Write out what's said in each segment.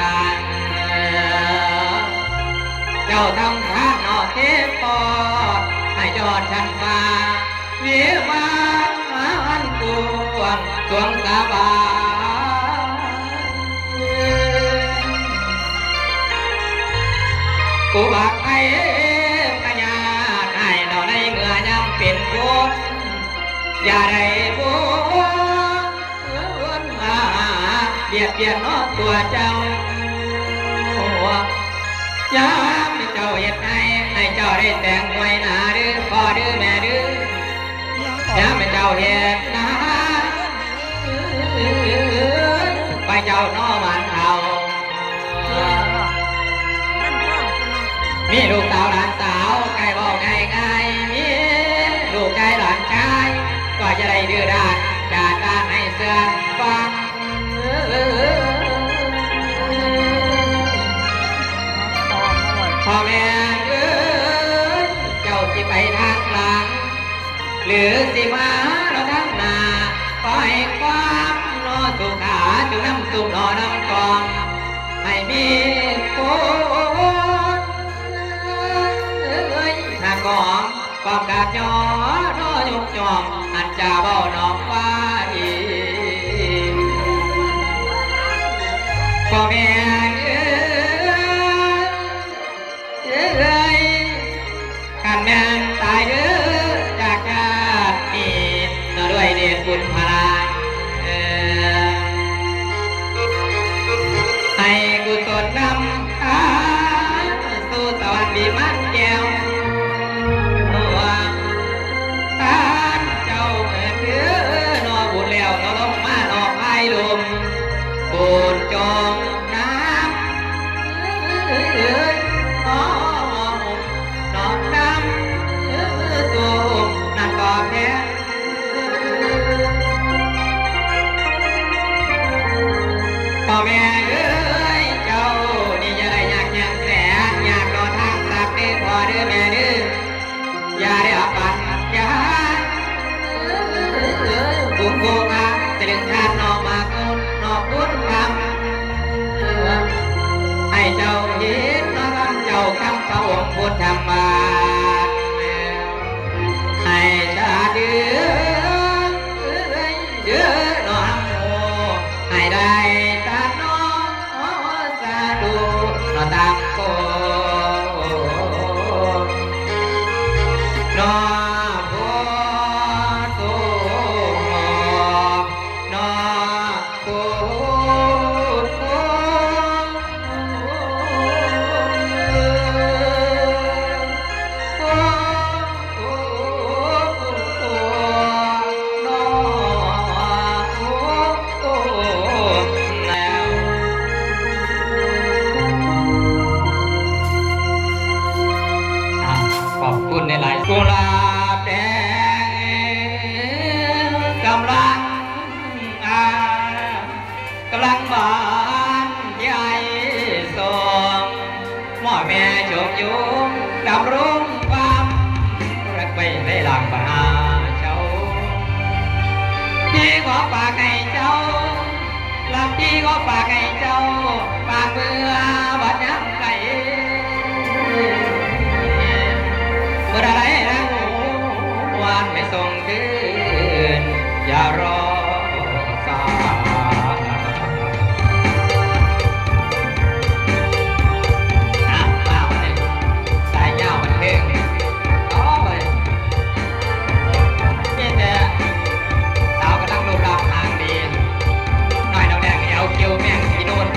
าเจ้าทำทานนอเทปอดให้ยอดชันฟ้าเวียมาอันกวงสวงสาบากูบักไอ้พญาไอ้เราในเมื่อยำเป็นคนอย่าได้บัวมาเบียดเบียนน้อตัวเจ้าอย่าให้เจ้าเห็ดให้เจ้าได้แต่งไว้หนาดื้อพ่อดื้อแม่ดื้ออย่าให้เจ้าเห็ดนะไปเจ้าน้อมันเอามีลูกสาวหลานสาวไก่บอกไก่ไก่มีลูกไก่หลานชายก็จะได้ดื้อด้านด้านให้เสื่อมฟังพ่อแม่เอ้ยเจ้าสิไปทางหลังหรือสิมาเราทางหน้าขอให้ความนอสุขาจุน้ำสุกนอน้ำกองให้มีคนหากองความกาดย้อนอยกจอมอันจะเบาน้องว่าอีพ่อแม่ขันแม่ตายเด้อจากชาตินี้เราด้วยเดชบุญพลายให้กุศลนำพาสู่สวรรค์วิมานแก้วท่านเจ้าเมื่อเถือนอบุญแล้วเราลงมานอพายลมบุญจงน้ำน้องน้ำสูงนั่นก็แค่พ่อแม่เอ้ยเจ้านี่จะได้อยากยังแสนอยากรอทางสักเด้อพ่อเด้อแม่เด้ออย่าได้ปัญญาบุญโกงาจะดึงทานนอกมาคุณนอกบุญคำให้เจ้าเห็นน้องเจ้าคำพระองค์พุทธธรรมาให้ชาเดือน้องให้ได้ตาน้องสาดูน้องตามโกน้องโพโตน้องโพโตขอบคุณในหลายกุหลาบแดงกำลังกำลังบานใหญ่ส่งหม้อแม่โฉมยุงดำรุ่งความรักไปได้หลังป่าเจ้าพี่ขอฝากให้เจ้าลำพี่ขอฝากให้เจ้าฝากเมื่อบัดย้ำไก่เมื่อไรแล้ววันไม่ส่งคืนอย่ารอสายเงามันเพ่งโอ้ยนี่แต่สาวกำลังรูปร่างทางดีหน่อยน้องแดงเอาเกี่ยวแม่งที่โน่น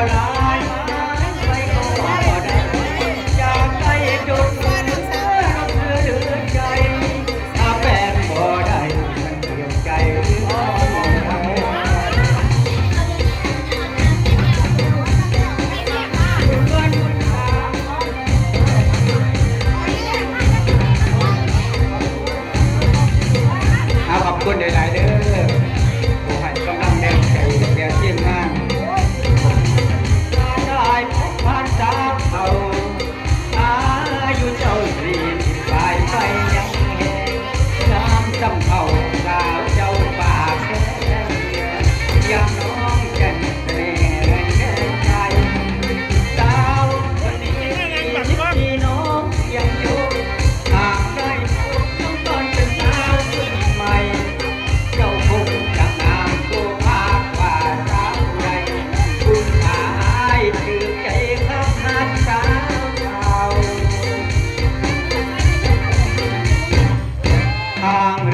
ลายไปก็ว่าบ่ได้อยากได้จุดเธอเดือดใจถ้าแฟนบ่ได้มันเกี่ยวใจขอบคุณหลายๆเด้อผู้ให้กำลังแรงใจแก่ทีมงานได้ผ่านสาวเขาอายุเจ้าสี่สิบปลายไปยังแหงน้ำจำเขาสาวเจ้าปากแดงยังน้องแก่นเร่แรงใจสาวคนนี้ที่น้องยังอยู่หากได้พบน้องตอนเป็นสาวคนใหม่เจ้าคงจะงามตัวภาคกว่าสาวใหญ่คุณหายถือใจครับนักสาวเก่าทาง